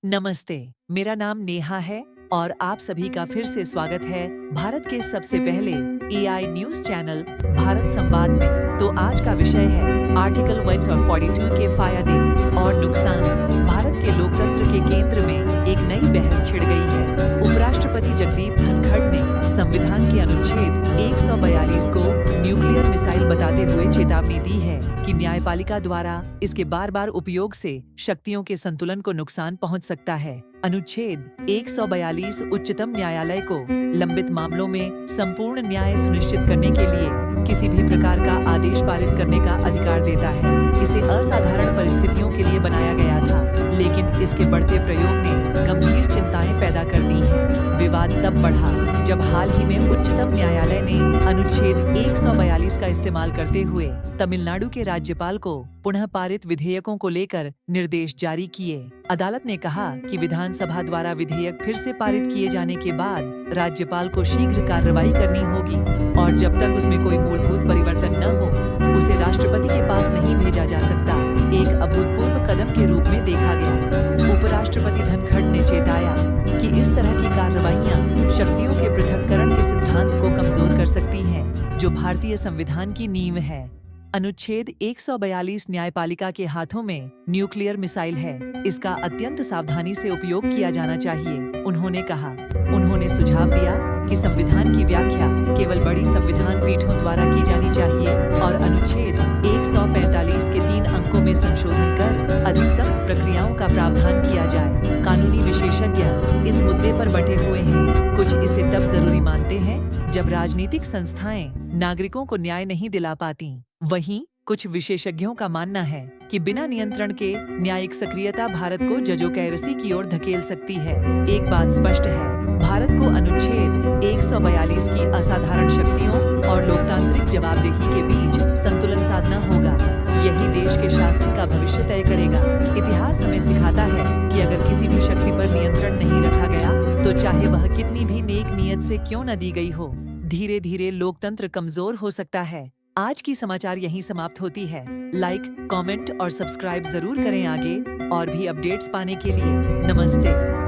नमस्ते, मेरा नाम नेहा है और आप सभी का फिर से स्वागत है भारत के सबसे पहले एआई न्यूज चैनल भारत संवाद में। तो आज का विषय है आर्टिकल 142 के फायदे और नुकसान। भारत के लोकतंत्र के केंद्र में एक नई बहस छिड़ गई है। उपराष्ट्रपति जगदीप धनखड़ ने संविधान के अनुच्छेद 142 को न्यूक्लियर मिसाइल बताते हुए चेतावनी दी है कि न्यायपालिका द्वारा इसके बार-बार उपयोग से शक्तियों के संतुलन को नुकसान पहुंच सकता है। अनुच्छेद 142 उच्चतम न्यायालय को लंबित मामलों में संपूर्ण न्याय सुनिश्चित करने के लिए किसी भी प्रकार का आदेश पारित करने का अधिकार देता है। इसे असाधारण परिस्थितियों के लिए बनाया गया था, लेकिन इसके बढ़ते प्रयोग ने गंभीर चिंताएं पैदा कर दी हैं। विवाद तब बढ़ा जब हाल ही में उच्चतम न्यायालय ने अनुच्छेद 142 का इस्तेमाल करते हुए तमिलनाडु के राज्यपाल को पुनः पारित विधेयकों को लेकर निर्देश जारी किए। अदालत ने कहा कि विधानसभा द्वारा विधेयक फिर से पारित किए जाने के बाद राज्यपाल को शीघ्र कार्रवाई करनी होगी और जब तक उसमें कोई मूलभूत परिवर्तन न हो, उसे राष्ट्रपति के पास नहीं भेजा जा सकता। एक अभूतपूर्व कदम के रूप में देखा गया। उपराष्ट्रपति धनखड़ ने चेताया कि इस तरह की कार्रवाइयां शक्तियों के पृथक्करण के सिद्धांत को कमजोर कर सकती हैं, जो भारतीय संविधान की नींव है। अनुच्छेद 142 न्यायपालिका के हाथों में न्यूक्लियर मिसाइल है। इसका अत्यंत सावधानी से उपयोग किया जाना चाहिए, उन्होंने कहा। उन्होंने सुझाव दिया कि संविधान की व्याख्या केवल बड़ी संविधान पीठों द्वारा की जानी चाहिए और अनुच्छेद 145 के 3 अंकों में संशोधन कर अधिक सख्त प्रक्रियाओं का प्रावधान किया जाए। कानूनी विशेषज्ञ इस मुद्दे पर बंटे हुए हैं। कुछ इसे तब जरूरी मानते हैं जब राजनीतिक संस्थाएं नागरिकों को न्याय नहीं दिला पाती। वहीं कुछ विशेषज्ञों का मानना है कि बिना नियंत्रण के न्यायिक सक्रियता भारत को जजोकैरसी की ओर धकेल सकती है। एक बात स्पष्ट है, भारत को अनुच्छेद 142 की असाधारण शक्तियों और लोकतांत्रिक जवाबदेही के बीच संतुलन साधना होगा। यही देश के शासन का भविष्य तय करेगा। इतिहास हमें सिखाता है कि अगर किसी भी शक्ति पर नियंत्रण नहीं रखा गया, तो चाहे वह कितनी भी नेक नीयत से क्यों न दी गई हो, धीरे धीरे लोकतंत्र कमजोर हो सकता है। आज की समाचार यहीं समाप्त होती है। लाइक, कमेंट और सब्सक्राइब जरूर करें आगे और भी अपडेट्स पाने के लिए। नमस्ते।